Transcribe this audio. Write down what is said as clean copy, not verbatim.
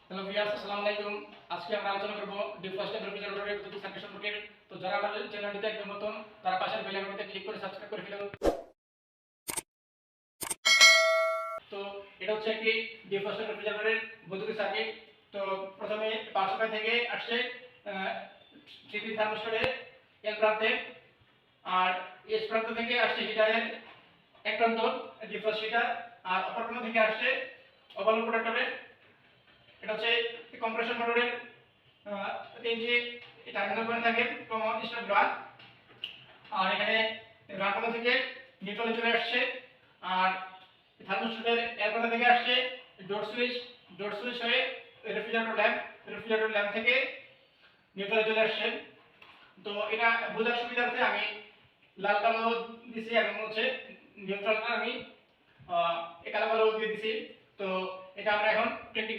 Hello viewers, আসসালামু আলাইকুম। আজকে আমরা আলোচনা করব ডিফ্রস্টেড রেফ্রিজারেটরের দুটি সার্কিট সম্পর্কে। তো যারা আমাদের চ্যানেলটিতে একদম নতুন তারা পাশের বেল আইকনটিতে ক্লিক করে সাবস্ক্রাইব করে ফেলুন। তো এটা হচ্ছে একটি ডিফ্রস্টেড রেফ্রিজারেটরের বৈদ্যুতিক সার্কিট। তো প্রথমে পাওয়ার সাপ্লাই থেকে আসছে সিপি থার্মোস্ট্যাটের এক প্রান্তে, আর এস প্রান্ত থেকে আসছে হিটারের এক প্রান্ত ডিফ্রস্ট হিটার, আর অপর প্রান্ত থেকে আসছে ওভারলোড প্রোটেক্টরের। এটা হচ্ছে কম্প্রেসর মোটরের যে টার্মিনাল পয়েন্ট থাকে কমন স্টার্ট রান, আর এখানে রান প্রান্ত থেকে নিউট্রালে চলে আসছে, আর থার্মোস্ট্যাটের এর প্রান্ত থেকে আসছে ডট সুইচ হয়ে রেফ্রিজারেটর ল্যাম্প থেকে নিউট্রালে চলে আসছে। তো এটা বোঝার সুবিধার্থে আমি লাল কালো দিছি এবং হচ্ছে নিউট্রালটা আমি কালো কালো দিয়ে দিছি। তো এটা আমরা এখন প্র্যাকটিক্যাল